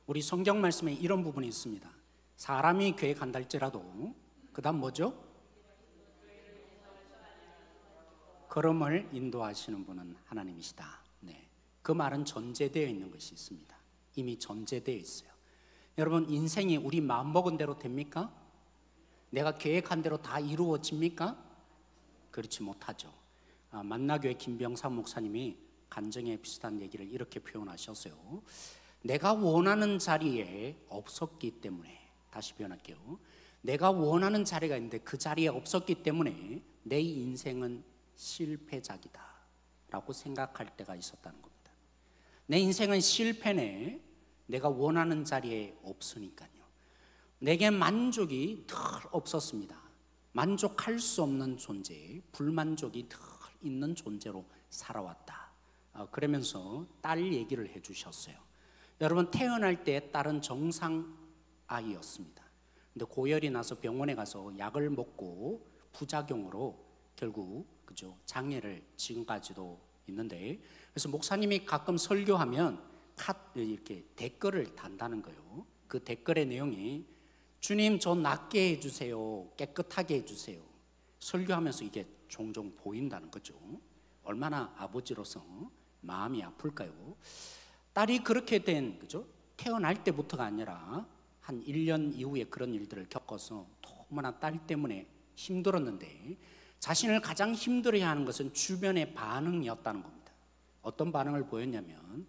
우리 성경 말씀에 이런 부분이 있습니다. 사람이 계획한다 할지라도 그 다음 뭐죠? 걸음을 인도하시는 분은 하나님이시다. 네, 그 말은 전제되어 있는 것이 있습니다. 이미 전제되어 있어요. 여러분, 인생이 우리 마음먹은 대로 됩니까? 내가 계획한 대로 다 이루어집니까? 그렇지 못하죠. 만나교회 김병삼 목사님이 간증에 비슷한 얘기를 이렇게 표현하셨어요. 내가 원하는 자리에 없었기 때문에, 다시 표현할게요. 내가 원하는 자리가 있는데 그 자리에 없었기 때문에 내 인생은 실패작이다 라고 생각할 때가 있었다는 겁니다. 내 인생은 실패네, 내가 원하는 자리에 없으니까요. 내게 만족이 늘 없었습니다. 만족할 수 없는 존재, 불만족이 늘 있는 존재로 살아왔다. 그러면서 딸 얘기를 해주셨어요. 여러분, 태어날 때 딸은 정상 아이였습니다. 근데 고열이 나서 병원에 가서 약을 먹고 부작용으로 결국 장애를 지금까지도 있는데, 그래서 목사님이 가끔 설교하면 이렇게 댓글을 단다는 거예요. 그 댓글의 내용이 주님 저 낫게 해주세요, 깨끗하게 해주세요. 설교하면서 이게 종종 보인다는 거죠. 얼마나 아버지로서 마음이 아플까요? 딸이 그렇게 된, 태어날 때부터가 아니라 한 1년 이후에 그런 일들을 겪어서 너무나 딸 때문에 힘들었는데, 자신을 가장 힘들어하는 것은 주변의 반응이었다는 겁니다. 어떤 반응을 보였냐면,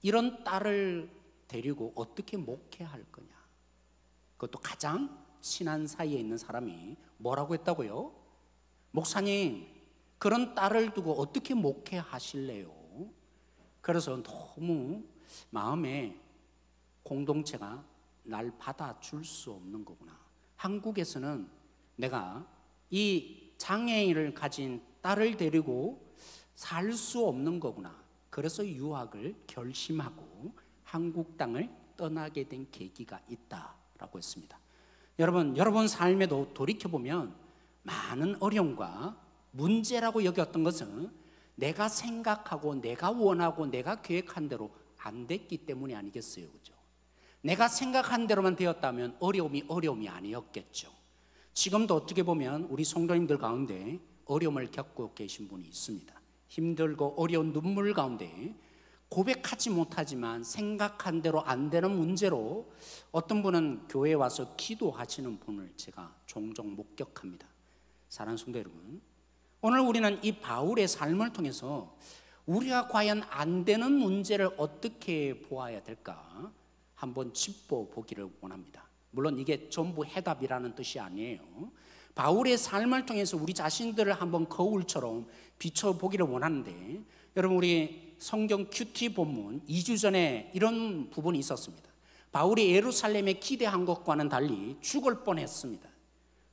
이런 딸을 데리고 어떻게 목회할 거냐. 그것도 가장 친한 사이에 있는 사람이 뭐라고 했다고요? 목사님, 그런 딸을 두고 어떻게 목회하실래요? 그래서 너무 마음에 공동체가 날 받아줄 수 없는 거구나. 한국에서는 내가 이 장애인을 가진 딸을 데리고 살 수 없는 거구나. 그래서 유학을 결심하고 한국 땅을 떠나게 된 계기가 있다라고 했습니다. 여러분 삶에도 돌이켜보면 많은 어려움과 문제라고 여겼던 것은 내가 생각하고 내가 원하고 내가 계획한 대로 안 됐기 때문이 아니겠어요, 그죠? 내가 생각한 대로만 되었다면 어려움이 아니었겠죠. 지금도 어떻게 보면 우리 성도님들 가운데 어려움을 겪고 계신 분이 있습니다. 힘들고 어려운 눈물 가운데 고백하지 못하지만 생각한 대로 안 되는 문제로 어떤 분은 교회에 와서 기도하시는 분을 제가 종종 목격합니다. 사랑하는 성도 여러분, 오늘 우리는 이 바울의 삶을 통해서 우리가 과연 안 되는 문제를 어떻게 보아야 될까 한번 짚어보기를 원합니다. 물론 이게 전부 해답이라는 뜻이 아니에요. 바울의 삶을 통해서 우리 자신들을 한번 거울처럼 비춰보기를 원하는데, 여러분, 우리 성경 큐티 본문 2주 전에 이런 부분이 있었습니다. 바울이 예루살렘에 기대한 것과는 달리 죽을 뻔했습니다.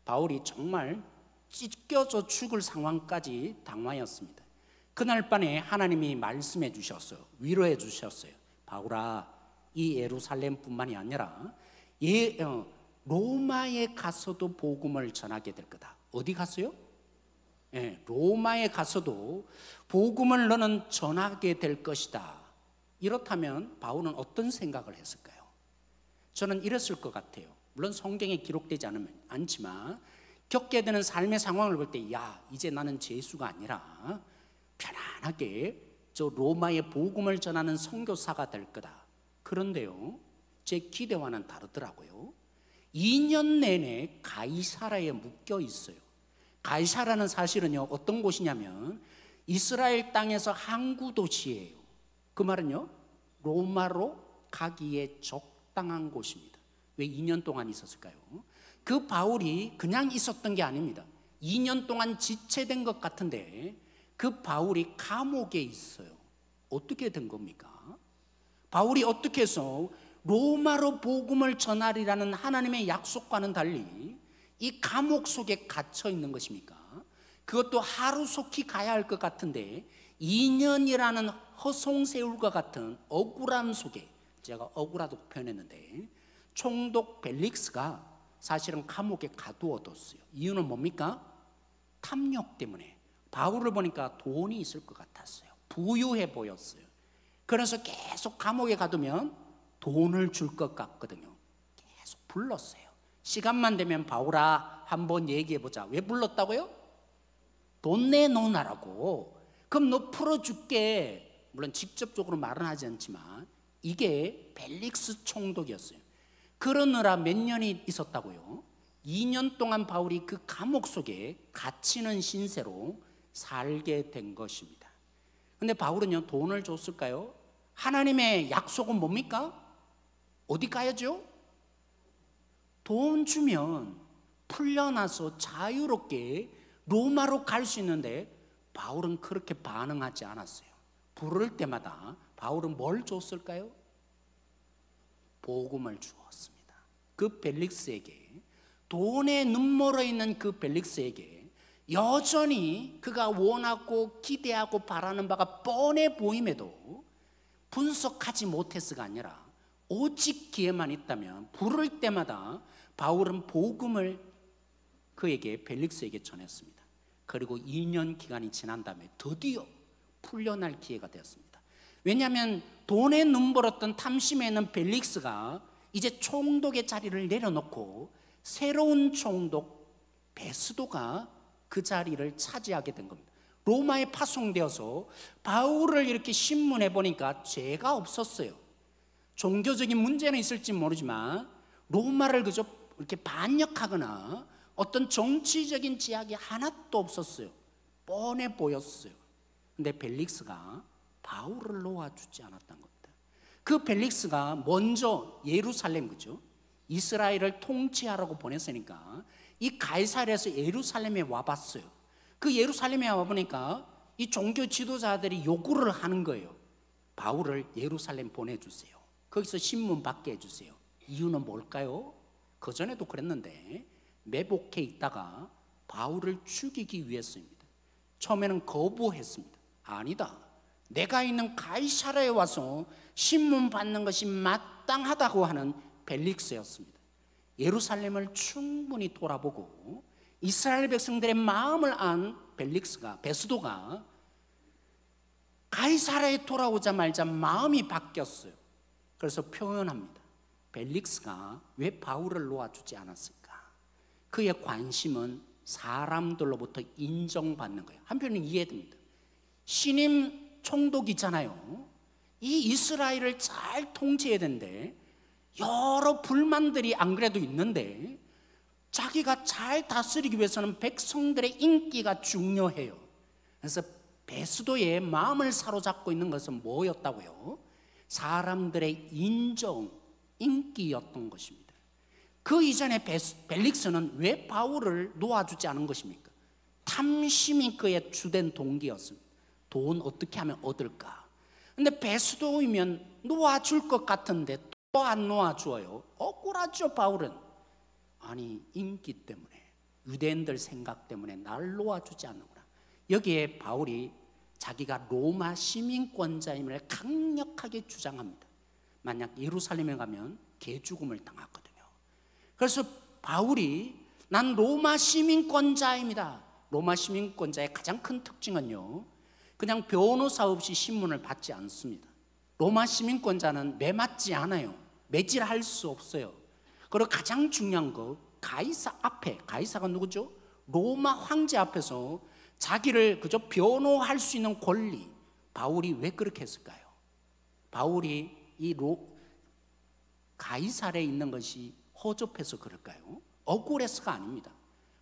바울이 정말 찢겨져 죽을 상황까지 당하였습니다. 그날 밤에 하나님이 말씀해 주셨어요. 위로해 주셨어요. 바울아, 이 예루살렘뿐만이 아니라 로마에 가서도 복음을 전하게 될 거다. 어디 갔어요? 로마에 가서도 복음을 너는 전하게 될 것이다. 이렇다면 바울은 어떤 생각을 했을까요? 저는 이랬을 것 같아요. 물론 성경에 기록되지 않지만 겪게 되는 삶의 상황을 볼 때, 야, 이제 나는 재수가 아니라 편안하게 저 로마의 복음을 전하는 선교사가 될 거다. 그런데요, 제 기대와는 다르더라고요. 2년 내내 가이사라에 묶여 있어요. 가이사라는 사실은요, 어떤 곳이냐면 이스라엘 땅에서 항구 도시예요. 그 말은요, 로마로 가기에 적당한 곳입니다. 왜 2년 동안 있었을까요? 그 바울이 그냥 있었던 게 아닙니다. 2년 동안 지체된 것 같은데 그 바울이 감옥에 있어요. 어떻게 된 겁니까? 바울이 어떻게 해서 로마로 복음을 전하리라는 하나님의 약속과는 달리 이 감옥 속에 갇혀 있는 것입니까? 그것도 하루속히 가야 할 것 같은데 2년이라는 허송세월과 같은 억울함 속에, 제가 억울하다고 표현했는데, 총독 벨릭스가 사실은 감옥에 가두어뒀어요. 이유는 뭡니까? 탐욕 때문에. 바울을 보니까 돈이 있을 것 같았어요. 부유해 보였어요. 그래서 계속 감옥에 가두면 돈을 줄 것 같거든요. 계속 불렀어요. 시간만 되면 바울아 한번 얘기해보자. 왜 불렀다고요? 돈 내놓으라고. 그럼 너 풀어줄게. 물론 직접적으로 말은 하지 않지만 이게 벨릭스 총독이었어요. 그러느라 몇 년이 있었다고요? 2년 동안 바울이 그 감옥 속에 갇히는 신세로 살게 된 것입니다. 근데 바울은요, 돈을 줬을까요? 하나님의 약속은 뭡니까? 어디 가야죠? 돈 주면 풀려나서 자유롭게 로마로 갈 수 있는데 바울은 그렇게 반응하지 않았어요. 부를 때마다 바울은 뭘 줬을까요? 복음을 주었습니다. 그 벨릭스에게, 돈에 눈멀어 있는 그 벨릭스에게 여전히 그가 원하고 기대하고 바라는 바가 뻔해 보임에도 분석하지 못했어가 아니라 오직 기회만 있다면 부를 때마다 바울은 복음을 그에게, 벨릭스에게 전했습니다. 그리고 2년 기간이 지난 다음에 드디어 풀려날 기회가 되었습니다. 왜냐하면 돈에 눈멀었던 탐심에 있는 벨릭스가 이제 총독의 자리를 내려놓고 새로운 총독 베스도가 그 자리를 차지하게 된 겁니다. 로마에 파송되어서 바울을 이렇게 신문해 보니까 죄가 없었어요. 종교적인 문제는 있을지 모르지만 로마를 그저 이렇게 반역하거나 어떤 정치적인 제약이 하나도 없었어요. 뻔해 보였어요. 근데 벨릭스가 바울을 놓아주지 않았던 겁니다. 그 벨릭스가 먼저 예루살렘, 그죠? 이스라엘을 통치하라고 보냈으니까 이 가이사랴에서 예루살렘에 와봤어요. 그 예루살렘에 와보니까 이 종교 지도자들이 요구를 하는 거예요. 바울을 예루살렘 보내주세요. 거기서 신문 받게 해주세요. 이유는 뭘까요? 그전에도 그랬는데 매복해 있다가 바울을 죽이기 위해서입니다. 처음에는 거부했습니다. 아니다, 내가 있는 가이사랴에 와서 신문 받는 것이 마땅하다고 하는 벨릭스였습니다. 예루살렘을 충분히 돌아보고 이스라엘 백성들의 마음을 안 벨릭스가, 베스도가 가이사랴에 돌아오자마자 마음이 바뀌었어요. 그래서 표현합니다. 벨릭스가 왜 바울을 놓아주지 않았을까? 그의 관심은 사람들로부터 인정받는 거예요. 한편은 이해됩니다. 신임 총독이잖아요. 이 이스라엘을 잘 통치해야 되는데 여러 불만들이 안 그래도 있는데 자기가 잘 다스리기 위해서는 백성들의 인기가 중요해요. 그래서 베스도의 마음을 사로잡고 있는 것은 뭐였다고요? 사람들의 인정, 인기였던 것입니다. 그 이전에 벨릭스는 왜 바울을 놓아주지 않은 것입니까? 탐심이 그의 주된 동기였습니다. 돈 어떻게 하면 얻을까? 근데 베스도이면 놓아줄 것 같은데 또 안 놓아줘요. 억울하죠. 바울은 아니, 인기 때문에, 유대인들 생각 때문에 날 놓아주지 않는구나. 여기에 바울이 자기가 로마 시민권자임을 강력하게 주장합니다. 만약 예루살렘에 가면 개죽음을 당하거든요. 그래서 바울이 난 로마 시민권자입니다. 로마 시민권자의 가장 큰 특징은요, 그냥 변호사 없이 신문을 받지 않습니다. 로마 시민권자는 매맞지 않아요. 매질할 수 없어요. 그리고 가장 중요한 거, 가이사 앞에, 가이사가 누구죠? 로마 황제 앞에서 자기를 그저 변호할 수 있는 권리. 바울이 왜 그렇게 했을까요? 바울이 이 가이사랴에 있는 것이 허접해서 그럴까요? 억울해서가 아닙니다.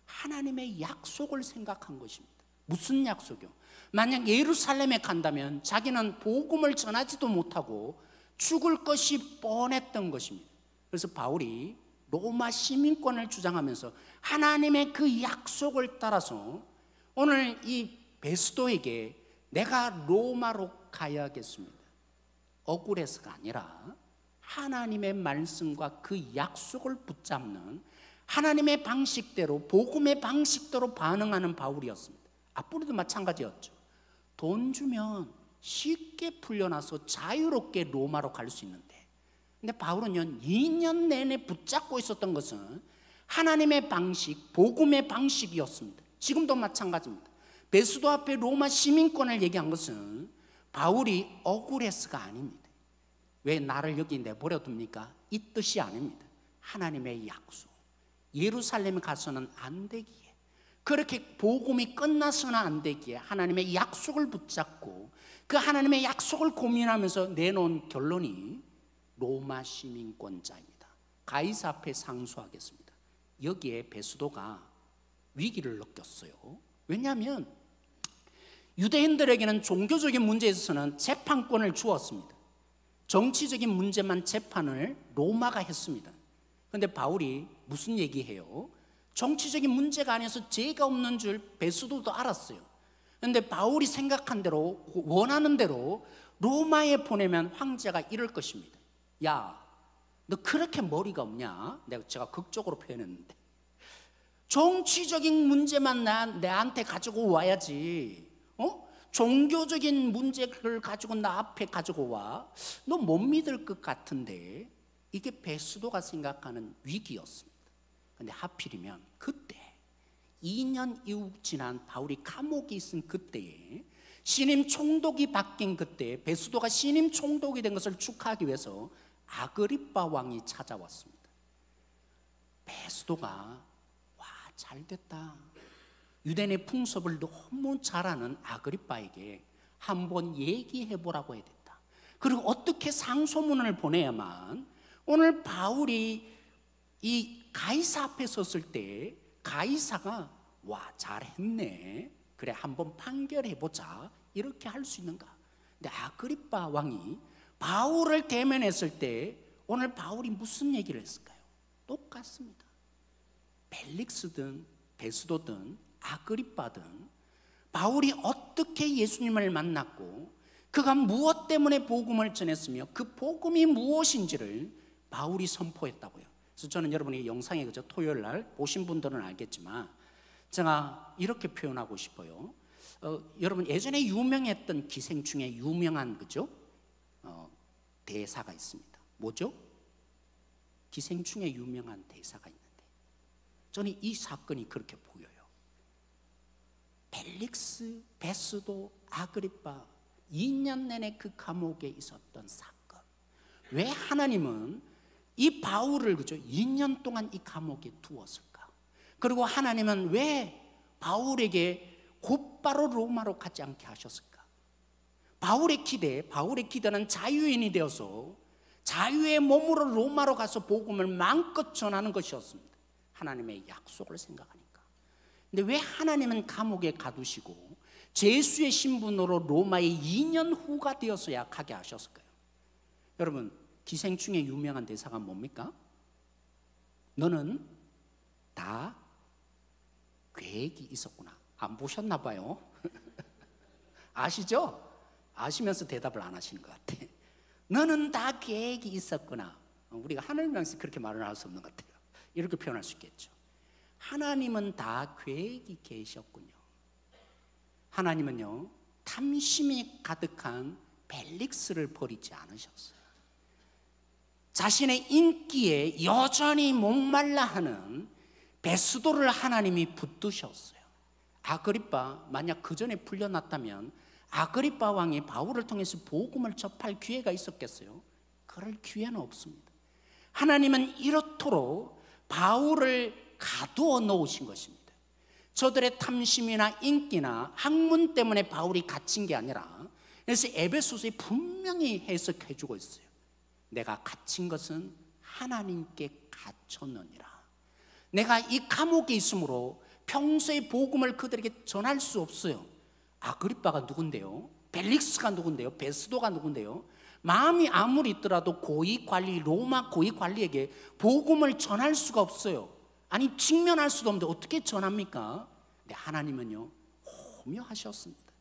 하나님의 약속을 생각한 것입니다. 무슨 약속이요? 만약 예루살렘에 간다면 자기는 복음을 전하지도 못하고 죽을 것이 뻔했던 것입니다. 그래서 바울이 로마 시민권을 주장하면서 하나님의 그 약속을 따라서 오늘 이 베스도에게 내가 로마로 가야겠습니다. 억울해서가 아니라 하나님의 말씀과 그 약속을 붙잡는 하나님의 방식대로, 복음의 방식대로 반응하는 바울이었습니다. 앞으로도 마찬가지였죠. 돈 주면 쉽게 풀려나서 자유롭게 로마로 갈 수 있는데, 근데 바울은요 2년 내내 붙잡고 있었던 것은 하나님의 방식, 복음의 방식이었습니다. 지금도 마찬가지입니다. 베스도 앞에 로마 시민권을 얘기한 것은 바울이 억울해서가 아닙니다. 왜 나를 여기 내버려 둡니까? 이 뜻이 아닙니다. 하나님의 약속. 예루살렘에 가서는 안 되기에, 그렇게 복음이 끝나서는 안 되기에 하나님의 약속을 붙잡고 그 하나님의 약속을 고민하면서 내놓은 결론이 로마 시민권자입니다. 가이사 앞에 상소하겠습니다. 여기에 베스도가 위기를 느꼈어요. 왜냐하면 유대인들에게는 종교적인 문제에 있어서는 재판권을 주었습니다. 정치적인 문제만 재판을 로마가 했습니다. 그런데 바울이 무슨 얘기해요? 정치적인 문제가 아니어서 죄가 없는 줄 베스도도 알았어요. 그런데 바울이 생각한 대로, 원하는 대로 로마에 보내면 황제가 이럴 것입니다. 야, 너 그렇게 머리가 없냐? 제가 극적으로 표현했는데, 정치적인 문제만 내한테 가지고 와야지, 종교적인 문제를 가지고 나 앞에 가지고 와? 너 못 믿을 것 같은데. 이게 베스도가 생각하는 위기였습니다. 그런데 하필이면 그때 2년 이후 지난 바울이 감옥에 있은 그때에, 신임 총독이 바뀐 그때 베스도가 신임 총독이 된 것을 축하하기 위해서 아그리빠 왕이 찾아왔습니다. 베스도가 와, 잘됐다. 유대인의 풍습을 너무 잘 아는 아그리빠에게 한번 얘기해보라고 해야 됐다. 그리고 어떻게 상소문을 보내야만 오늘 바울이 이 가이사 앞에 섰을 때 가이사가 와, 잘했네, 그래 한번 판결해보자, 이렇게 할 수 있는가? 근데 아그리빠 왕이 바울을 대면했을 때 오늘 바울이 무슨 얘기를 했을까요? 똑같습니다. 벨릭스든 베스도든 아그리빠든 바울이 어떻게 예수님을 만났고 그가 무엇 때문에 복음을 전했으며 그 복음이 무엇인지를 바울이 선포했다고요. 그래서 저는 여러분이 영상에 그저 토요일 날 보신 분들은 알겠지만 제가 이렇게 표현하고 싶어요. 여러분 예전에 유명했던 기생충의 유명한 그죠? 대사가 있습니다. 뭐죠? 기생충의 유명한 대사가 있는데 저는 이 사건이 그렇게 보여요. 벨릭스, 베스도, 아그리빠 2년 내내 그 감옥에 있었던 사건. 왜 하나님은 이 바울을 그죠 2년 동안 이 감옥에 두었을까? 그리고 하나님은 왜 바울에게 곧바로 로마로 가지 않게 하셨을까? 바울의 기대는 자유인이 되어서 자유의 몸으로 로마로 가서 복음을 마음껏 전하는 것이었습니다. 하나님의 약속을 생각하니까. 근데 왜 하나님은 감옥에 가두시고 제수의 신분으로 로마에 2년 후가 되어서야 가게 하셨을까요? 여러분, 기생충의 유명한 대사가 뭡니까? 너는 다 계획이 있었구나. 안 보셨나 봐요. 아시죠? 아시면서 대답을 안 하시는 것 같아. 너는 다 계획이 있었구나. 우리가 하나님께서 그렇게 말을 할 수 없는 것 같아요. 이렇게 표현할 수 있겠죠. 하나님은 다 계획이 계셨군요. 하나님은요, 탐심이 가득한 벨릭스를 버리지 않으셨어요. 자신의 인기에 여전히 목말라 하는 베스도를 하나님이 붙드셨어요. 아그리빠, 만약 그 전에 풀려났다면 아그리빠 왕이 바울을 통해서 복음을 접할 기회가 있었겠어요? 그럴 기회는 없습니다. 하나님은 이렇도록 바울을 가두어 놓으신 것입니다. 저들의 탐심이나 인기나 학문 때문에 바울이 갇힌 게 아니라, 그래서 에베소서에 분명히 해석해 주고 있어요. 내가 갇힌 것은 하나님께 갇혔느니라. 내가 이 감옥에 있으므로 평소에 복음을 그들에게 전할 수 없어요. 아그리빠가 누군데요? 벨릭스가 누군데요? 베스도가 누군데요? 마음이 아무리 있더라도 고위관리, 로마 고위관리에게 복음을 전할 수가 없어요. 아니, 직면할 수도 없는데 어떻게 전합니까? 근데 하나님은요, 호묘하셨습니다.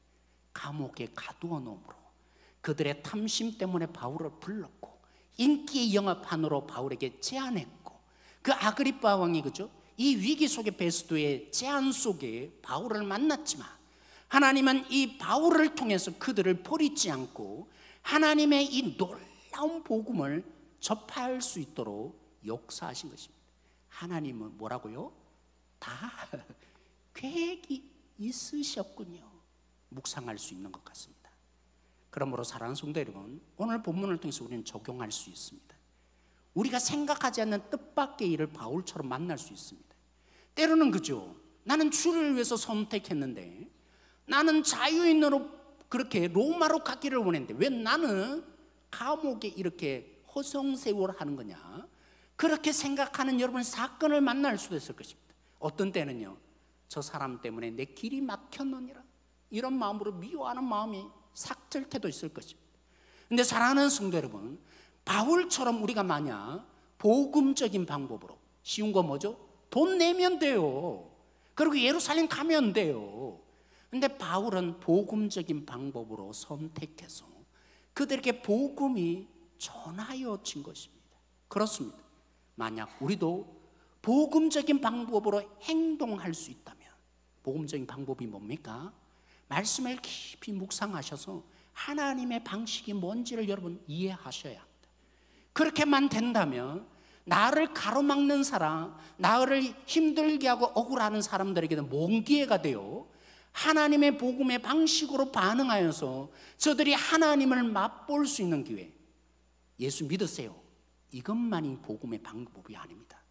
감옥에 가두어 놓음으로 그들의 탐심 때문에 바울을 불렀고 인기의 영합판으로 바울에게 제안했고, 그 아그리빠 왕이 그죠? 이 위기 속에 베스도의 제안 속에 바울을 만났지만 하나님은 이 바울을 통해서 그들을 버리지 않고 하나님의 이 놀라운 복음을 접할 수 있도록 역사하신 것입니다. 하나님은 뭐라고요? 다 계획이 있으셨군요. 묵상할 수 있는 것 같습니다. 그러므로 사랑하는 성도 여러분, 오늘 본문을 통해서 우리는 적용할 수 있습니다. 우리가 생각하지 않는 뜻밖의 일을 바울처럼 만날 수 있습니다. 때로는 그죠, 나는 주를 위해서 선택했는데, 나는 자유인으로 그렇게 로마로 가기를 원했는데 왜 나는 감옥에 이렇게 허송세월하는 거냐, 그렇게 생각하는 여러분 사건을 만날 수도 있을 것입니다. 어떤 때는요, 저 사람 때문에 내 길이 막혔느니라, 이런 마음으로 미워하는 마음이 삭들 때도 있을 것입니다. 근데 사랑하는 성도 여러분, 바울처럼 우리가 만약 복음적인 방법으로, 쉬운 거 뭐죠? 돈 내면 돼요. 그리고 예루살렘 가면 돼요. 근데 바울은 복음적인 방법으로 선택해서 그들에게 복음이 전하여진 것입니다. 그렇습니다. 만약 우리도 복음적인 방법으로 행동할 수 있다면, 복음적인 방법이 뭡니까? 말씀을 깊이 묵상하셔서 하나님의 방식이 뭔지를 여러분 이해하셔야 합니다. 그렇게만 된다면 나를 가로막는 사람, 나를 힘들게 하고 억울하는 사람들에게는 먼 기회가 되어 하나님의 복음의 방식으로 반응하여서 저들이 하나님을 맛볼 수 있는 기회. 예수 믿으세요. 이것만이 복음의 방법이 아닙니다.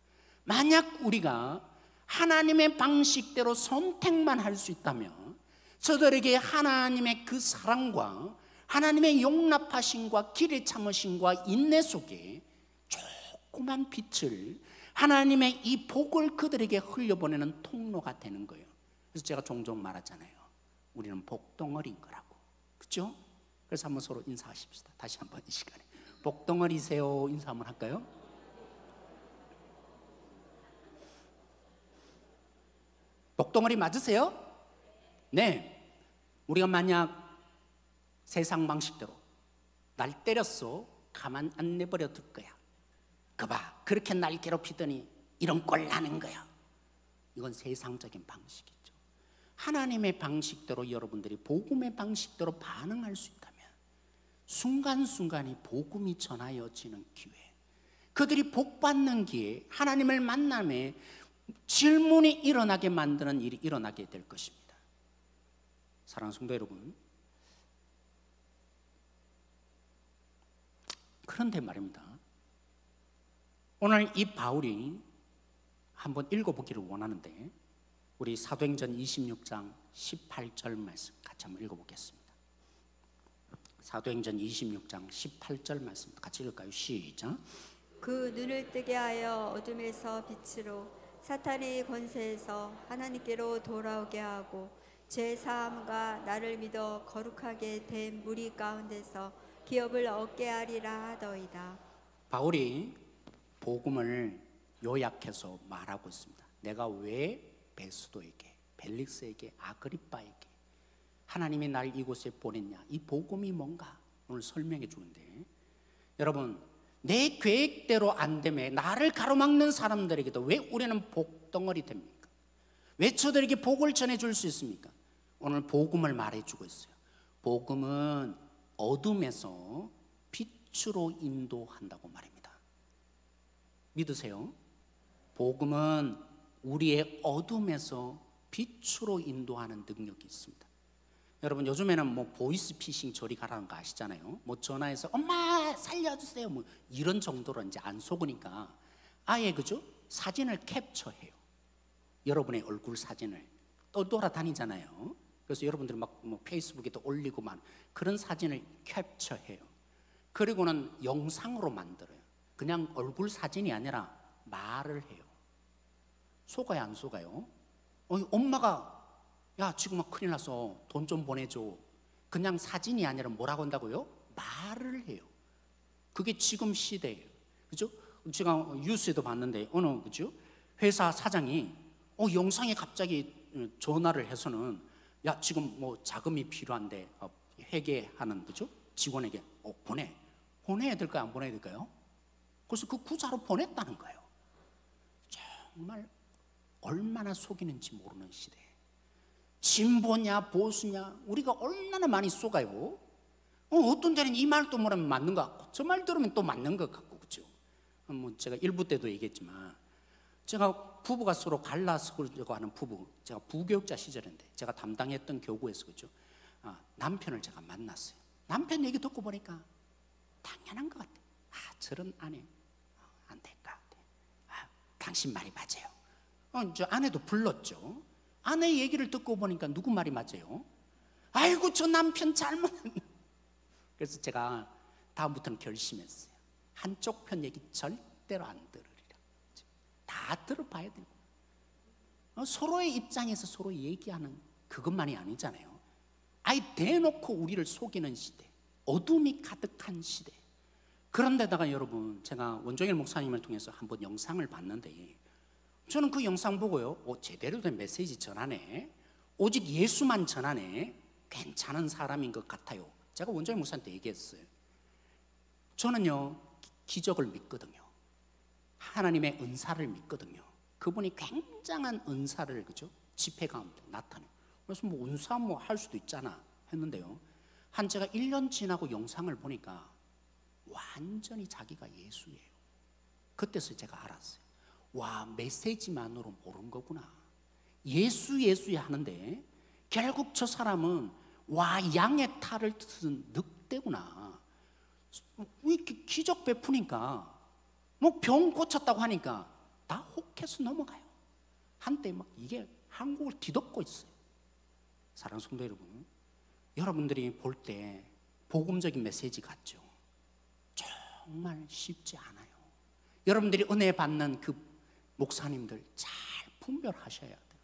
만약 우리가 하나님의 방식대로 선택만 할 수 있다면 저들에게 하나님의 그 사랑과 하나님의 용납하심과 길의 참으심과 인내 속에 조그만 빛을, 하나님의 이 복을 그들에게 흘려보내는 통로가 되는 거예요. 그래서 제가 종종 말하잖아요. 우리는 복덩어리인 거라고. 그렇죠? 그래서 한번 서로 인사하십시다. 다시 한번 이 시간에 복덩어리세요 인사 한번 할까요? 복덩어리 맞으세요? 네. 우리가 만약 세상 방식대로 날 때렸어, 가만 안 내버려 둘 거야. 그봐, 그렇게 날 괴롭히더니 이런 꼴 나는 거야. 이건 세상적인 방식이죠. 하나님의 방식대로 여러분들이 복음의 방식대로 반응할 수 있다면 순간순간이 복음이 전하여지는 기회, 그들이 복받는 기회, 하나님을 만남에 질문이 일어나게 만드는 일이 일어나게 될 것입니다. 사랑하는 성도 여러분, 그런데 말입니다, 오늘 이 바울이 한번 읽어보기를 원하는데 우리 사도행전 26장 18절 말씀 같이 한번 읽어보겠습니다. 사도행전 26장 18절 말씀 같이 읽을까요? 시작. 그 눈을 뜨게 하여 어둠에서 빛으로, 사탄의 권세에서 하나님께로 돌아오게 하고, 죄 사함과 나를 믿어 거룩하게 된 무리 가운데서 기업을 얻게 하리라 하더이다. 바울이 복음을 요약해서 말하고 있습니다. 내가 왜 베스도에게, 벨릭스에게, 아그리빠에게 하나님이 날 이곳에 보냈냐, 이 복음이 뭔가 오늘 설명해 주는데, 여러분 내 계획대로 안 되면 나를 가로막는 사람들에게도 왜 우리는 복덩어리 됩니까? 왜 저들에게 복을 전해줄 수 있습니까? 오늘 복음을 말해주고 있어요. 복음은 어둠에서 빛으로 인도한다고 말입니다. 믿으세요? 복음은 우리의 어둠에서 빛으로 인도하는 능력이 있습니다. 여러분 요즘에는 뭐 보이스피싱 저리 가라는 거 아시잖아요. 뭐 전화해서 엄마 살려주세요 뭐 이런 정도로 이제 안 속으니까 아예 그죠? 사진을 캡처해요. 여러분의 얼굴 사진을 또 돌아다니잖아요. 그래서 여러분들이 막 뭐 페이스북에도 올리고 막 그런 사진을 캡처해요. 그리고는 영상으로 만들어요. 그냥 얼굴 사진이 아니라 말을 해요. 속아요, 안 속아요? 엄마가 야 지금 막 큰일 났어, 돈 좀 보내줘. 그냥 사진이 아니라 뭐라고 한다고요? 말을 해요. 그게 지금 시대예요. 그죠? 제가 뉴스에도 봤는데 어느 그죠? 회사 사장이 영상에 갑자기 전화를 해서는 야 지금 뭐 자금이 필요한데 회계하는 그죠? 직원에게 보내야 될까요? 안 보내야 될까요? 그래서 그 구자로 보냈다는 거예요. 정말 얼마나 속이는지 모르는 시대. 진보냐 보수냐 우리가 얼마나 많이 속아요. 어떤 데는 이 말 또 뭐라면 맞는 것 같고 저 말 들으면 또 맞는 것 같고 그죠? 뭐 제가 일부 때도 얘기했지만 제가 부부가 서로 갈라서려고 하는 부부, 제가 부교육자 시절인데 제가 담당했던 교구에서 그죠? 남편을 제가 만났어요. 남편 얘기 듣고 보니까 당연한 것 같아. 저런 아내 안 될 것 같아. 당신 말이 맞아요. 저 아내도 불렀죠. 아내 얘기를 듣고 보니까 누구 말이 맞아요? 아이고, 저 남편 잘못했네. 그래서 제가 다음부터는 결심했어요. 한쪽 편 얘기 절대로 안 들으리라. 다 들어봐야 돼요. 서로의 입장에서 서로 얘기하는 그것만이 아니잖아요. 아예 대놓고 우리를 속이는 시대, 어둠이 가득한 시대. 그런데다가 여러분, 제가 원종일 목사님을 통해서 한번 영상을 봤는데, 저는 그 영상 보고요, 제대로 된 메시지 전하네, 오직 예수만 전하네, 괜찮은 사람인 것 같아요. 제가 원종일 목사한테 얘기했어요. 저는요, 기적을 믿거든요. 하나님의 은사를 믿거든요. 그분이 굉장한 은사를, 그죠? 집회 가운데 나타내요. 그래서 뭐 은사 뭐 할 수도 있잖아 했는데요, 한 제가 1년 지나고 영상을 보니까 완전히 자기가 예수예요. 그때서 제가 알았어요. 와, 메시지만으로 모르는 거구나. 예수 하는데 결국 저 사람은 와, 양의 탈을 뜯은 늑대구나. 왜 이렇게 기적 베푸니까, 뭐 병 고쳤다고 하니까 다 혹해서 넘어가요. 한때 막 이게 한국을 뒤덮고 있어요. 사랑하는 성도 여러분, 여러분들이 볼 때 복음적인 메시지 같죠? 정말 쉽지 않아요. 여러분들이 은혜 받는 그 목사님들 잘 분별하셔야 돼요.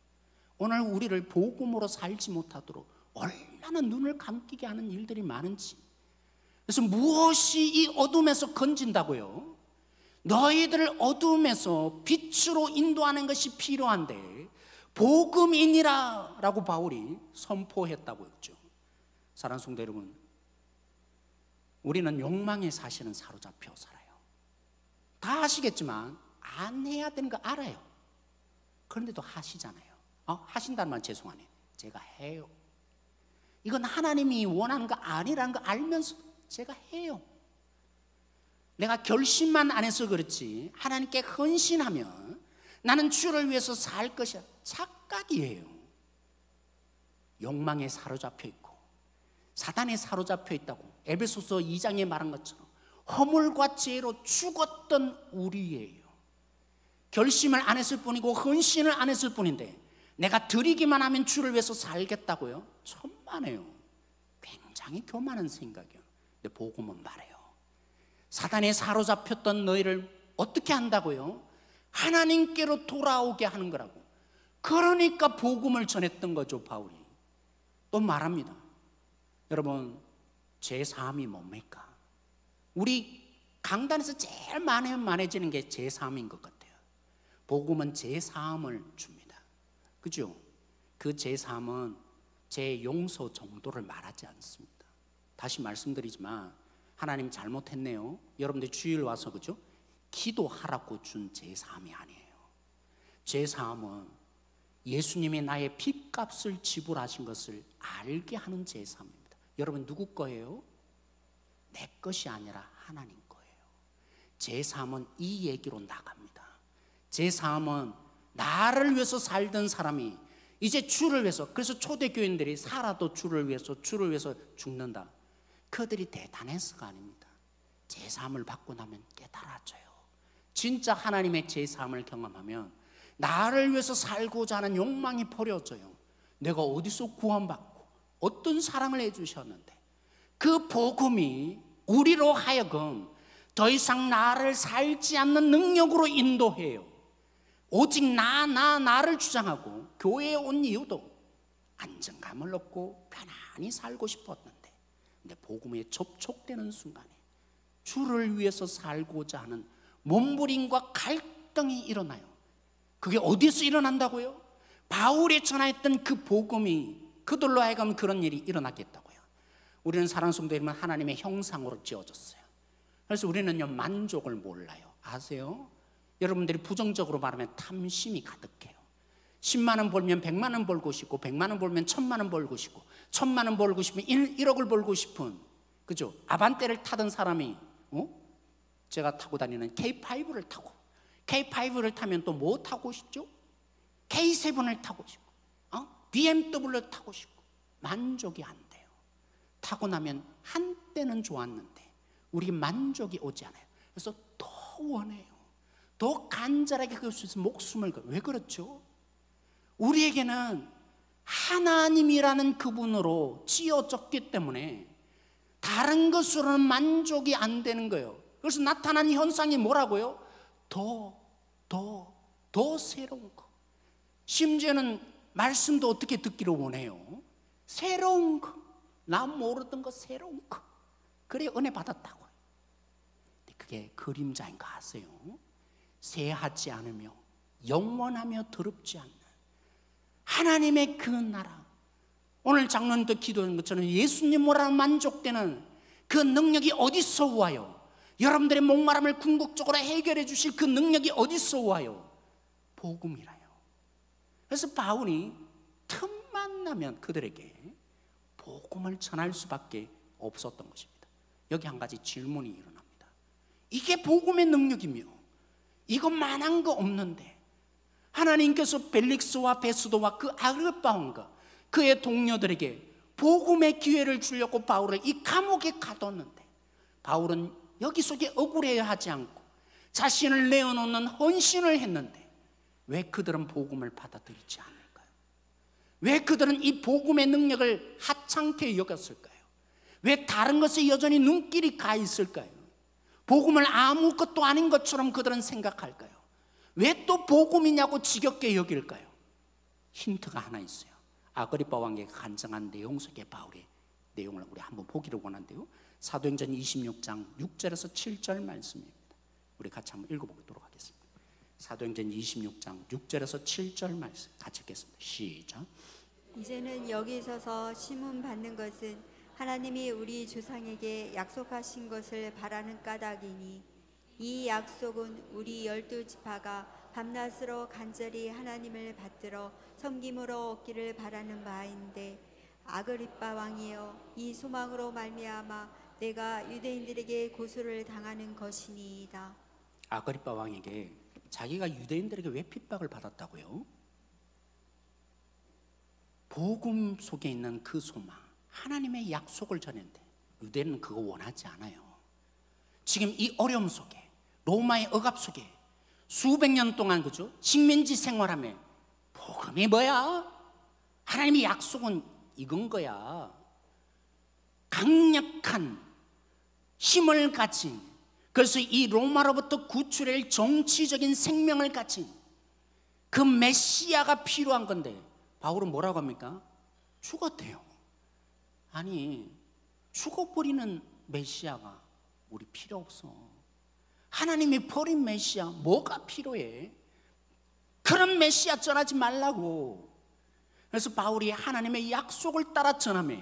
오늘 우리를 복음으로 살지 못하도록 얼마나 눈을 감기게 하는 일들이 많은지. 그래서 무엇이 이 어둠에서 건진다고요? 너희들을 어둠에서 빛으로 인도하는 것이 필요한데 복음이니라 라고 바울이 선포했다고 했죠. 사랑하는 성도 여러분, 우리는 욕망의 사실은 사로잡혀 살아요. 다 아시겠지만 안 해야 되는 거 알아요. 그런데도 하시잖아요. 하신다는 말 죄송하네요. 제가 해요. 이건 하나님이 원하는 거 아니라는 거 알면서 제가 해요. 내가 결심만 안 해서 그렇지 하나님께 헌신하면 나는 주를 위해서 살 것이야. 착각이에요. 욕망에 사로잡혀 있고 사단에 사로잡혀 있다고 에베소서 2장에 말한 것처럼 허물과 죄로 죽었던 우리예요. 결심을 안 했을 뿐이고 헌신을 안 했을 뿐인데 내가 드리기만 하면 주를 위해서 살겠다고요? 천만에요. 굉장히 교만한 생각이에요. 근데 복음은 말해요. 사단에 사로잡혔던 너희를 어떻게 한다고요? 하나님께로 돌아오게 하는 거라고. 그러니까 복음을 전했던 거죠, 바울이. 또 말합니다. 여러분, 제3이 뭡니까? 우리 강단에서 제일 많아지는 게 제3인 것 같아요. 복음은 제3을 줍니다. 그죠? 그 제3은 제 용서 정도를 말하지 않습니다. 다시 말씀드리지만 하나님 잘못했네요. 여러분들 주일 와서 그죠? 기도하라고 준 제3이 아니에요. 제3은 예수님이 나의 핏값을 지불하신 것을 알게 하는 제3입니다. 여러분 누구 거예요? 내 것이 아니라 하나님 거예요. 제3은 이 얘기로 나갑니다. 제3은 나를 위해서 살던 사람이 이제 주를 위해서, 그래서 초대교인들이 살아도 주를 위해서 죽는다. 그들이 대단해서가 아닙니다. 제3을 받고 나면 깨달아져요. 진짜 하나님의 제3을 경험하면 나를 위해서 살고자 하는 욕망이 버려져요. 내가 어디서 구원받고 어떤 사랑을 해주셨는데 그 복음이 우리로 하여금 더 이상 나를 살지 않는 능력으로 인도해요. 오직 나를 주장하고 교회에 온 이유도 안정감을 얻고 편안히 살고 싶었는데, 근데 복음에 접촉되는 순간에 주를 위해서 살고자 하는 몸부림과 갈등이 일어나요. 그게 어디서 일어난다고요? 바울이 전하였던 그 복음이 그들로 하여금 그런 일이 일어났겠다고요. 우리는 사랑하는 성도 여러분, 하나님의 형상으로 지어졌어요. 그래서 우리는요 만족을 몰라요. 아세요? 여러분들이 부정적으로 말하면 탐심이 가득해요. 10만 원 벌면 100만 원 벌고 싶고 100만 원 벌면 1000만 원 벌고 싶고 1000만 원 벌고 싶으면 1억을 벌고 싶은, 그죠? 아반떼를 타던 사람이 제가 타고 다니는 K5를 타고, K5를 타면 또 뭐 타고 싶죠? K7을 타고 싶고 BMW를 타고 싶고 만족이 안 돼요. 타고 나면 한때는 좋았는데 우리 만족이 오지 않아요. 그래서 더 원해요. 더 간절하게 그것에서 목숨을 왜 그렇죠? 우리에게는 하나님이라는 그분으로 지어졌기 때문에 다른 것으로는 만족이 안 되는 거예요. 그래서 나타나는 현상이 뭐라고요? 더 새로운 거. 심지어는 말씀도 어떻게 듣기를 원해요? 새로운 거. 나 모르던 거 새로운 거. 그래 은혜 받았다고. 근데 그게 그림자인 거 아세요? 새하지 않으며 영원하며 더럽지 않는 하나님의 그 나라. 오늘 장로님도 기도한 것처럼 예수님으로 만족되는 그 능력이 어디서 와요? 여러분들의 목마름을 궁극적으로 해결해 주실 그 능력이 어디서 와요? 복음이라요. 그래서 바울이 틈만 나면 그들에게 복음을 전할 수밖에 없었던 것입니다. 여기 한 가지 질문이 일어납니다. 이게 복음의 능력이며 이것만한 거 없는데 하나님께서 벨릭스와 베스도와 그 아그리파 왕과 그의 동료들에게 복음의 기회를 주려고 바울을 이 감옥에 가뒀는데 바울은 여기 속에 억울해야 하지 않고 자신을 내어놓는 헌신을 했는데 왜 그들은 복음을 받아들이지 않을까요? 왜 그들은 이 복음의 능력을 하찮게 여겼을까요? 왜 다른 것에 여전히 눈길이 가 있을까요? 복음을 아무것도 아닌 것처럼 그들은 생각할까요? 왜 또 복음이냐고 지겹게 여길까요? 힌트가 하나 있어요. 아그리파 왕에게 간증한 내용 속에 바울의 내용을 우리 한번 보기를 원한데요. 사도행전 26장 6절에서 7절 말씀입니다. 우리 같이 한번 읽어보도록 하겠습니다. 사도행전 26장 6절에서 7절 말씀 같이 읽겠습니다. 시작. 이제는 여기 서서 심문 받는 것은 하나님이 우리 조상에게 약속하신 것을 바라는 까닭이니 이 약속은 우리 12지파가 밤낮으로 간절히 하나님을 받들어 섬김으로 얻기를 바라는 바인데 아그리빠 왕이여 이 소망으로 말미암아 내가 유대인들에게 고소를 당하는 것이니이다. 아그리파 왕에게 자기가 유대인들에게 왜 핍박을 받았다고요? 복음 속에 있는 그 소망, 하나님의 약속을 전했는데 유대인은 그거 원하지 않아요. 지금 이 어려움 속에 로마의 억압 속에 수백 년 동안 그죠? 식민지 생활하며 복음이 뭐야? 하나님의 약속은 이건 거야. 강력한 힘을 가진, 그래서 이 로마로부터 구출할 정치적인 생명을 가진 그 메시아가 필요한 건데 바울은 뭐라고 합니까? 죽었대요. 아니 죽어버리는 메시아가 우리 필요 없어. 하나님이 버린 메시아 뭐가 필요해? 그런 메시아 전하지 말라고. 그래서 바울이 하나님의 약속을 따라 전하며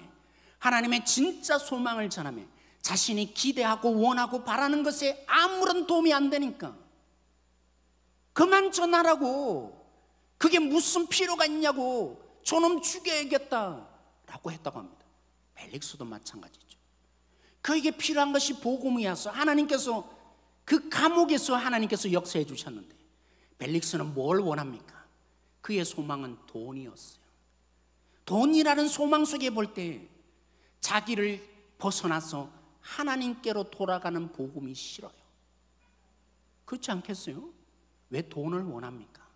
하나님의 진짜 소망을 전하며 자신이 기대하고 원하고 바라는 것에 아무런 도움이 안 되니까 그만 전하라고. 그게 무슨 필요가 있냐고. 저놈 죽여야겠다 라고 했다고 합니다. 벨릭스도 마찬가지죠. 그에게 필요한 것이 복음이어서 하나님께서 그 감옥에서 하나님께서 역사해 주셨는데 벨릭스는 뭘 원합니까? 그의 소망은 돈이었어요. 돈이라는 소망 속에 볼 때 자기를 벗어나서 하나님께로 돌아가는 복음이 싫어요. 그렇지 않겠어요? 왜 돈을 원합니까?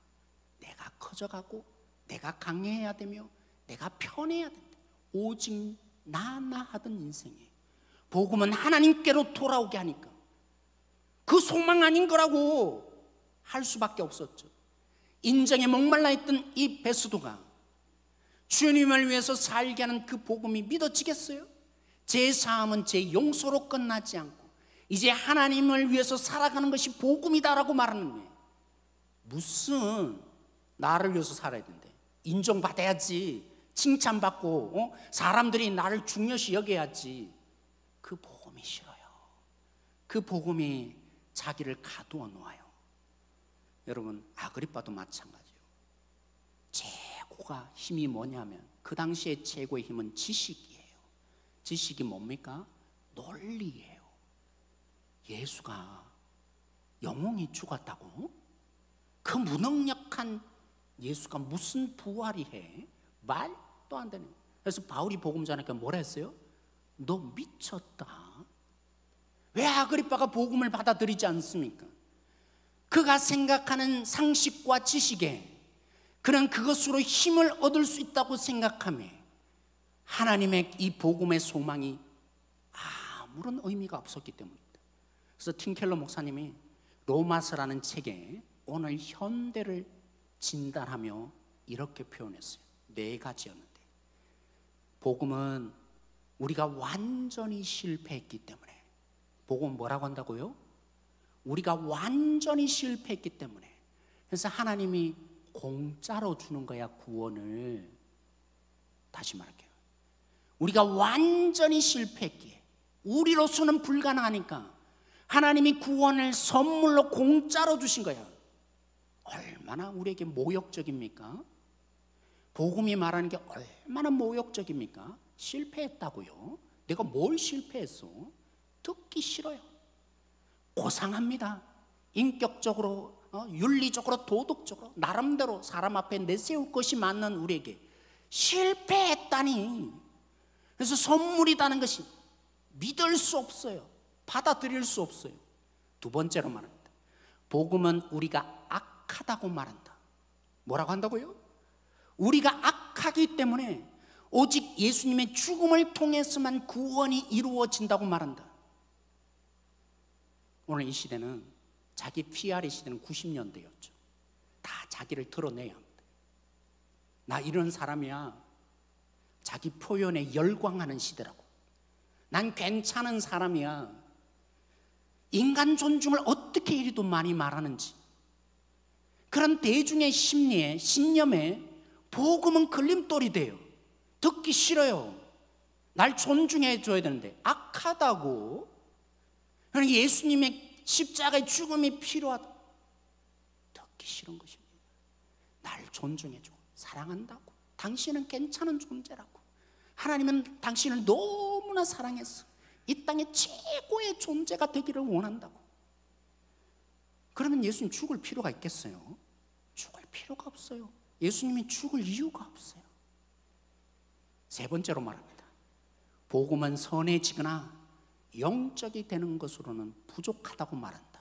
내가 커져가고 내가 강해야 되며 내가 편해야 된다. 오직 나 하던 인생에 복음은 하나님께로 돌아오게 하니까 그 소망 아닌 거라고 할 수밖에 없었죠. 인정에 목말라 있던 이 베스도가 주님을 위해서 살게 하는 그 복음이 믿어지겠어요? 제 사함은 제 용서로 끝나지 않고 이제 하나님을 위해서 살아가는 것이 복음이다라고 말하는데 무슨 나를 위해서 살아야 된대. 인정받아야지, 칭찬받고 사람들이 나를 중요시 여겨야지. 그 복음이 싫어요. 그 복음이 자기를 가두어 놓아요. 여러분 아그리빠도 마찬가지예요. 최고가 힘이 뭐냐면 그 당시에 최고의 힘은 지식이에요. 지식이 뭡니까? 논리예요. 예수가 영웅이 죽었다고? 그 무능력한 예수가 무슨 부활이 해? 말도 안 되는. 그래서 바울이 복음 전하니까 뭐라 했어요? 너 미쳤다. 왜 아그리빠가 복음을 받아들이지 않습니까? 그가 생각하는 상식과 지식에 그는 그것으로 힘을 얻을 수 있다고 생각하며 하나님의 이 복음의 소망이 아무런 의미가 없었기 때문입니다. 그래서 팀켈러 목사님이 로마서라는 책에 오늘 현대를 진단하며 이렇게 표현했어요. 4가지였는데, 복음은 우리가 완전히 실패했기 때문에, 복음은 뭐라고 한다고요? 우리가 완전히 실패했기 때문에, 그래서 하나님이 공짜로 주는 거야, 구원을. 다시 말할게요. 우리가 완전히 실패했기에, 우리로서는 불가능하니까 하나님이 구원을 선물로 공짜로 주신 거야. 얼마나 우리에게 모욕적입니까? 복음이 말하는 게 얼마나 모욕적입니까? 실패했다고요? 내가 뭘 실패했어? 듣기 싫어요. 고상합니다. 인격적으로, 윤리적으로, 도덕적으로 나름대로 사람 앞에 내세울 것이 맞는 우리에게 실패했다니. 그래서 선물이라는 것이 믿을 수 없어요. 받아들일 수 없어요. 2번째로 말합니다. 복음은 우리가 악하다고 말한다. 뭐라고 한다고요? 우리가 악하기 때문에 오직 예수님의 죽음을 통해서만 구원이 이루어진다고 말한다. 오늘 이 시대는, 자기 PR의 시대는 90년대였죠. 다 자기를 드러내야 합니다. 나 이런 사람이야. 자기 표현에 열광하는 시대라고. 난 괜찮은 사람이야. 인간 존중을 어떻게 이리도 많이 말하는지. 그런 대중의 심리에, 신념에 복음은 걸림돌이 돼요. 듣기 싫어요. 날 존중해 줘야 되는데 악하다고. 그러니까 예수님의 십자가의 죽음이 필요하다. 듣기 싫은 것입니다. 날 존중해 줘. 사랑한다고. 당신은 괜찮은 존재라고. 하나님은 당신을 너무나 사랑했어. 이 땅의 최고의 존재가 되기를 원한다고. 그러면 예수님 죽을 필요가 있겠어요? 죽을 필요가 없어요. 예수님이 죽을 이유가 없어요. 3번째로 말합니다. 복음은 선해지거나 영적이 되는 것으로는 부족하다고 말한다.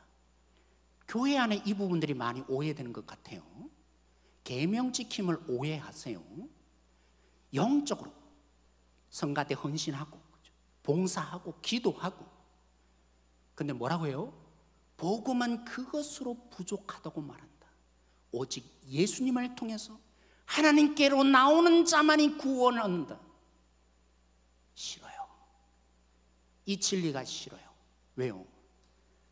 교회 안에 이 부분들이 많이 오해되는 것 같아요. 계명 지킴을 오해하세요. 영적으로 성가대 헌신하고 봉사하고 기도하고. 근데 뭐라고 해요? 복음은 그것으로 부족하다고 말한다. 오직 예수님을 통해서 하나님께로 나오는 자만이 구원을 얻는다. 싫어요. 이 진리가 싫어요. 왜요?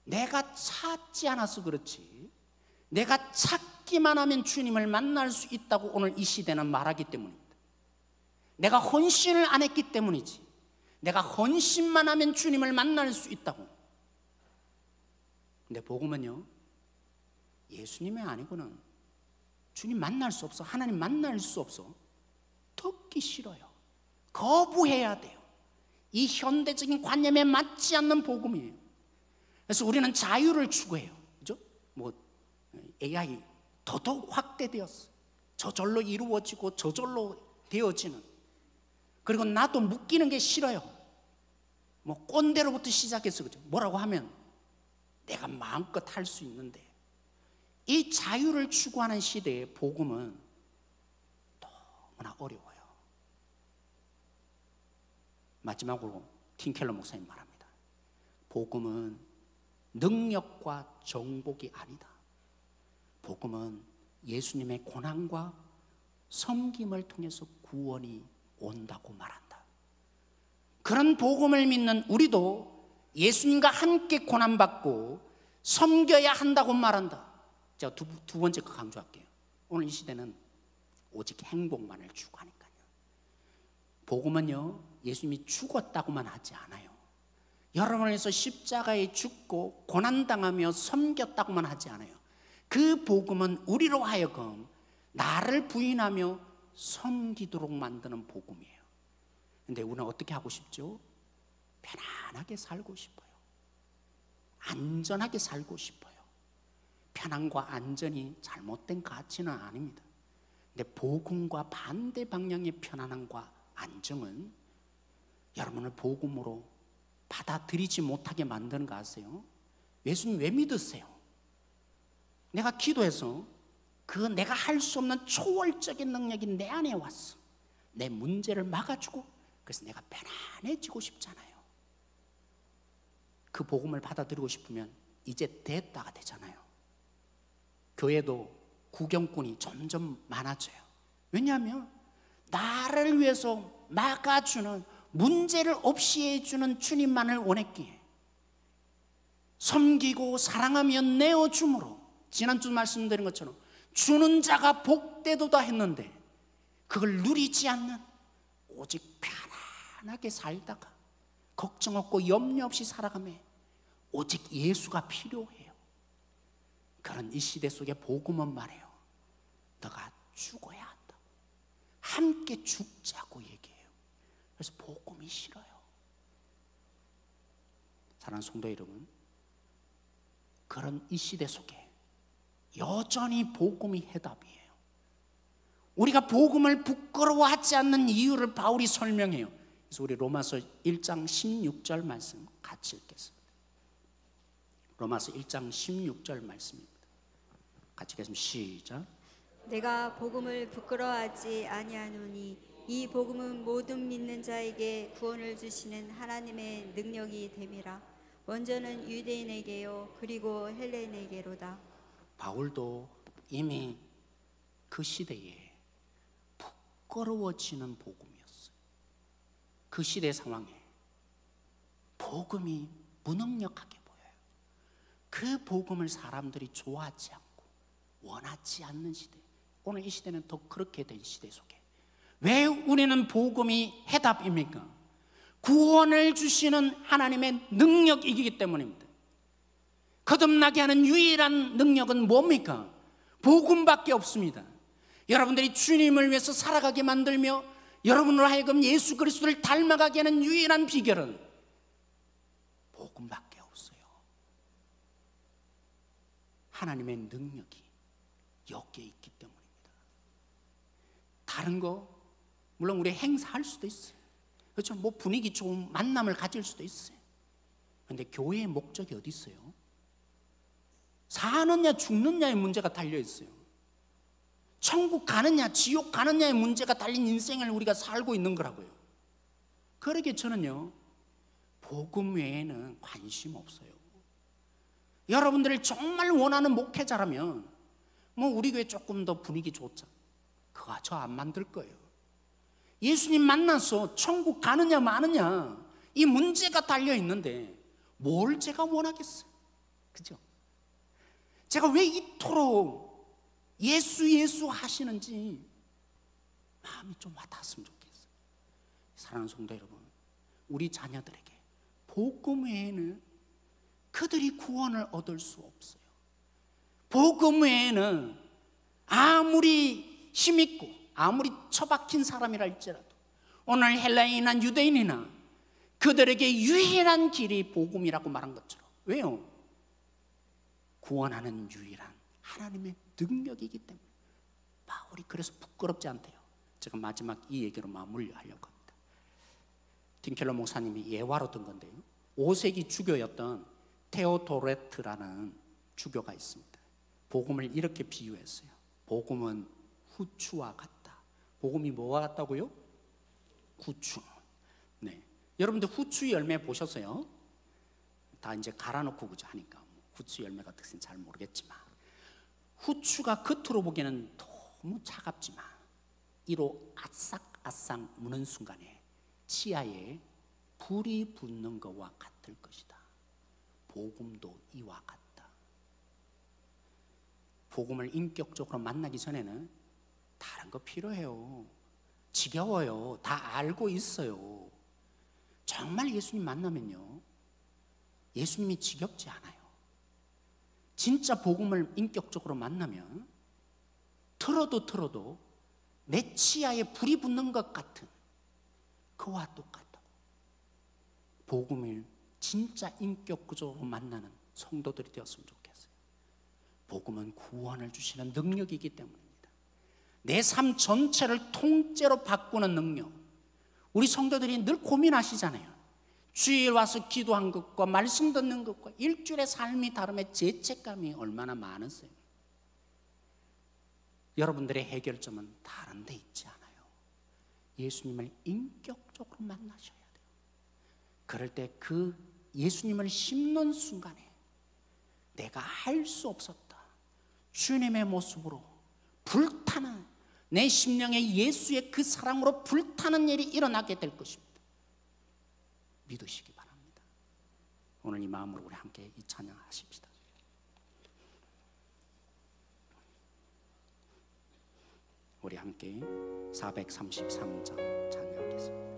내가 찾지 않아서 그렇지, 내가 찾기만 하면 주님을 만날 수 있다고 오늘 이 시대는 말하기 때문입니다. 내가 헌신을 안 했기 때문이지, 내가 헌신만 하면 주님을 만날 수 있다고. 근데 복음은요, 예수님이 아니고는 주님 만날 수 없어. 하나님 만날 수 없어. 듣기 싫어요. 거부해야 돼요. 이 현대적인 관념에 맞지 않는 복음이에요. 그래서 우리는 자유를 추구해요. 그죠? 뭐 AI 더더욱 확대되었어. 저절로 이루어지고 저절로 되어지는. 그리고 나도 묶이는 게 싫어요. 뭐 꼰대로부터 시작해서, 그죠? 뭐라고 하면 내가 마음껏 할 수 있는데, 이 자유를 추구하는 시대의 복음은 너무나 어려워요. 마지막으로 팀켈러 목사님 말합니다. 복음은 능력과 정복이 아니다. 복음은 예수님의 고난과 섬김을 통해서 구원이 온다고 말한다. 그런 복음을 믿는 우리도 예수님과 함께 고난받고 섬겨야 한다고 말한다. 제가 두 번째 거 강조할게요. 오늘 이 시대는 오직 행복만을 추구하니까요. 복음은요, 예수님이 죽었다고만 하지 않아요. 여러분을 위해서 십자가에 죽고 고난당하며 섬겼다고만 하지 않아요. 그 복음은 우리로 하여금 나를 부인하며 섬기도록 만드는 복음이에요. 근데 우리는 어떻게 하고 싶죠? 편안하게 살고 싶어요. 안전하게 살고 싶어요. 편안과 안전이 잘못된 가치는 아닙니다. 근데 복음과 반대 방향의 편안함과 안정은 여러분을 복음으로 받아들이지 못하게 만드는 거 아세요? 예수님 왜 믿으세요? 내가 기도해서 그 내가 할 수 없는 초월적인 능력이 내 안에 왔어. 내 문제를 막아주고, 그래서 내가 편안해지고 싶잖아요. 그 복음을 받아들이고 싶으면 이제 됐다가 되잖아요. 교회도 구경꾼이 점점 많아져요. 왜냐하면 나를 위해서 막아주는, 문제를 없이 해주는 주님만을 원했기에, 섬기고 사랑하며 내어줌으로, 지난주 말씀드린 것처럼 주는 자가 복되도다 했는데 그걸 누리지 않는, 오직 편안하게 살다가 걱정 없고 염려 없이 살아가며 오직 예수가 필요해요. 그런 이 시대 속에 복음은 말해요. 너가 죽어야 한다. 함께 죽자고 얘기해요. 그래서 복음이 싫어요. 사랑하는 성도 여러분, 그런 이 시대 속에 여전히 복음이 해답이에요. 우리가 복음을 부끄러워하지 않는 이유를 바울이 설명해요. 그래서 우리 로마서 1장 16절 말씀 같이 읽겠습니다. 로마서 1장 16절 말씀입니다. 같이 읽겠습니다. 시작. 내가 복음을 부끄러워하지 아니하노니 이 복음은 모든 믿는 자에게 구원을 주시는 하나님의 능력이 됨이라. 먼저는 유대인에게요 그리고 헬레인에게로다. 바울도 이미 그 시대에 부끄러워지는 복음이었어요. 그 시대 상황에 복음이 무능력하게 보여요. 그 복음을 사람들이 좋아하지 않고 원하지 않는 시대. 오늘 이 시대는 더 그렇게 된 시대 속에 왜 우리는 복음이 해답입니까? 구원을 주시는 하나님의 능력이기 때문입니다. 거듭나게 하는 유일한 능력은 뭡니까? 복음밖에 없습니다. 여러분들이 주님을 위해서 살아가게 만들며 여러분으로 하여금 예수 그리스도를 닮아가게 하는 유일한 비결은 복음밖에 없어요. 하나님의 능력이 여기에 있기 때문입니다. 다른 거 물론 우리 행사할 수도 있어요. 그렇죠? 뭐 분위기 좋은 만남을 가질 수도 있어요. 그런데 교회의 목적이 어디 있어요? 사느냐 죽느냐의 문제가 달려 있어요. 천국 가느냐 지옥 가느냐의 문제가 달린 인생을 우리가 살고 있는 거라고요. 그러기에 저는요 복음 외에는 관심 없어요. 여러분들을 정말 원하는 목회자라면 뭐 우리 교회 조금 더 분위기 좋자, 그거 저 안 만들 거예요. 예수님 만나서 천국 가느냐 마느냐 이 문제가 달려 있는데 뭘 제가 원하겠어요? 그죠? 제가 왜 이토록 예수 하시는지 마음이 좀 와닿았으면 좋겠어요. 사랑하는 성도 여러분, 우리 자녀들에게 복음 외에는 그들이 구원을 얻을 수 없어요. 복음 외에는 아무리 힘있고 아무리 처박힌 사람이라 할지라도 오늘 헬라인이나 유대인이나 그들에게 유일한 길이 복음이라고 말한 것처럼, 왜요? 구원하는 유일한 하나님의 능력이기 때문에 바울이 그래서 부끄럽지 않대요. 제가 마지막 이 얘기로 마무리하려고 합니다. 틴켈러 목사님이 예화로 든 건데요, 5세기 주교였던 테오도레트라는 주교가 있습니다. 복음을 이렇게 비유했어요. 복음은 후추와 같다. 복음이 뭐와 같다고요? 후추. 네. 여러분들 후추 열매 보셨어요? 다 이제 갈아놓고 그저 하니까 후추 열매가 어떻게 잘 모르겠지만, 후추가 겉으로 보기에는 너무 차갑지만 이로 아싹아싹 무는 순간에 치아에 불이 붙는 것과 같을 것이다. 복음도 이와 같다. 복음을 인격적으로 만나기 전에는 다른 거 필요해요. 지겨워요. 다 알고 있어요. 정말 예수님 만나면요 예수님이 지겹지 않아요. 진짜 복음을 인격적으로 만나면 틀어도 내 치아에 불이 붙는 것 같은 그와 똑같다고. 복음을 진짜 인격적으로 만나는 성도들이 되었으면 좋겠어요. 복음은 구원을 주시는 능력이기 때문입니다. 내 삶 전체를 통째로 바꾸는 능력, 우리 성도들이 늘 고민하시잖아요. 주일 와서 기도한 것과 말씀 듣는 것과 일주일의 삶이 다름에 죄책감이 얼마나 많으세요. 여러분들의 해결점은 다른 데 있지 않아요. 예수님을 인격적으로 만나셔야 돼요. 그럴 때 그 예수님을 심는 순간에 내가 할 수 없었다, 주님의 모습으로 불타는, 내 심령에 예수의 그 사랑으로 불타는 일이 일어나게 될 것입니다. 믿으시기 바랍니다. 오늘 이 마음으로 우리 함께 이 찬양하십시다. 우리 함께 433장 찬양하겠습니다.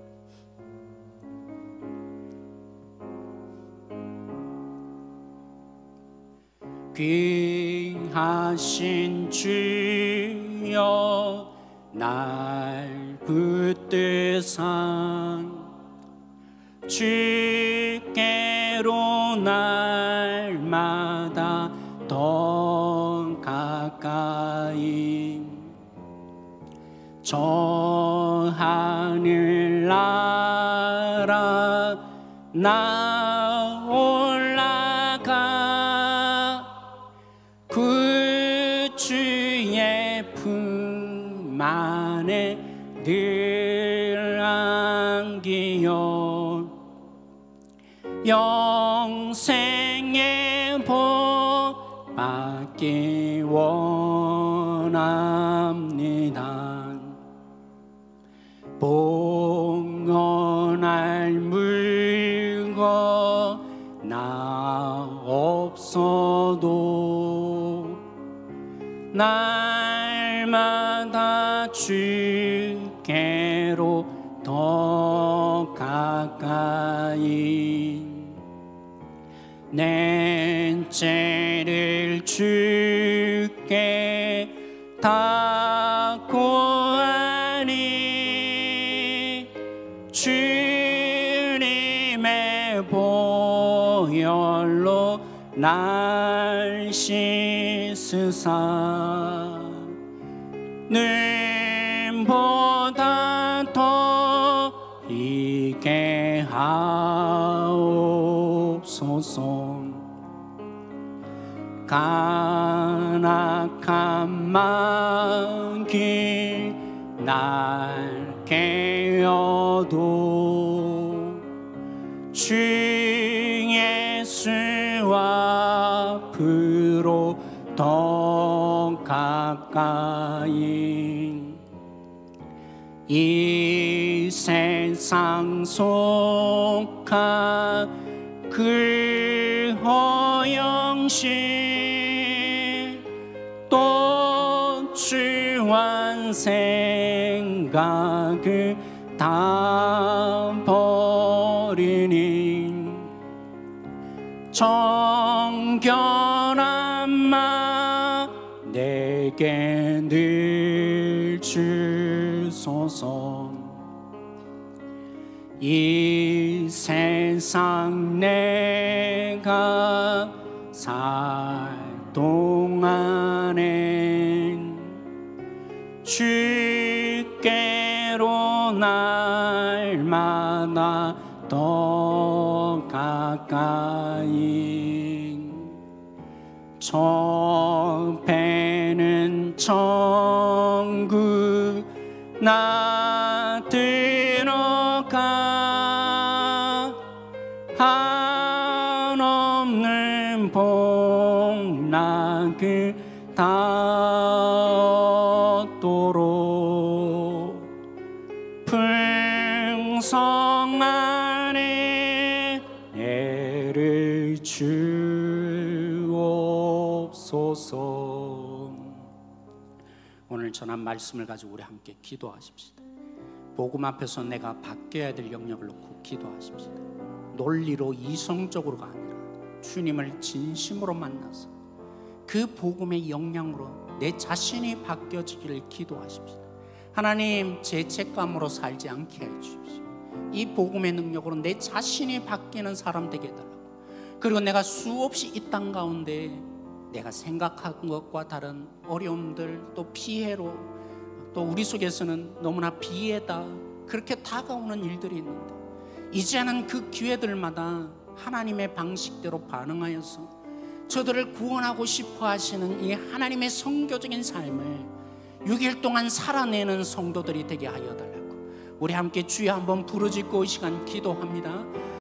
귀하신 주여 날 붙드사 주께로 날마다 더 가까이 저 하늘 나라 나 올라가 그 주의 품 안에 늘 안기요 영생의 복 받기 원합니다. 봉헌할 물건 나 없어도 날마다 주께로 더 가까이 내 죄를 주께 다 고하니 주님의 보혈로 날 씻으사 눈보다 더 있게 하옵소서. 간악한 마귀 날 깨어도 주 예수 앞으로 더 가까이 이 세상 속한 그 허영심 또 주한 생각을 다 버리니 정결한 마 내게 늘 주소서. 이 세상 내가 살 동안엔 주께로 날마다 더 가까이 접해는 천국 나 들어가 한없는 복락을 다 얻도록 풍성 안에 애를 주옵소서. 오늘 전한 말씀을 가지고 우리 함께 기도하십시다. 복음 앞에서 내가 바뀌어야 될 영역을 놓고 기도하십시다. 논리로 이성적으로가 아니라 주님을 진심으로 만나서 그 복음의 영향으로 내 자신이 바뀌어지기를 기도하십시다. 하나님, 죄책감으로 살지 않게 해주십시오. 이 복음의 능력으로 내 자신이 바뀌는 사람 되게 해달라고. 그리고 내가 수없이 이 땅 가운데 내가 생각한 것과 다른 어려움들 또 피해로 또 우리 속에서는 너무나 비애다, 그렇게 다가오는 일들이 있는데 이제는 그 기회들마다 하나님의 방식대로 반응하여서 저들을 구원하고 싶어 하시는 이 하나님의 선교적인 삶을 6일 동안 살아내는 성도들이 되게 하여 달라고 우리 함께 주여 한번 부르짖고 이 시간 기도합니다.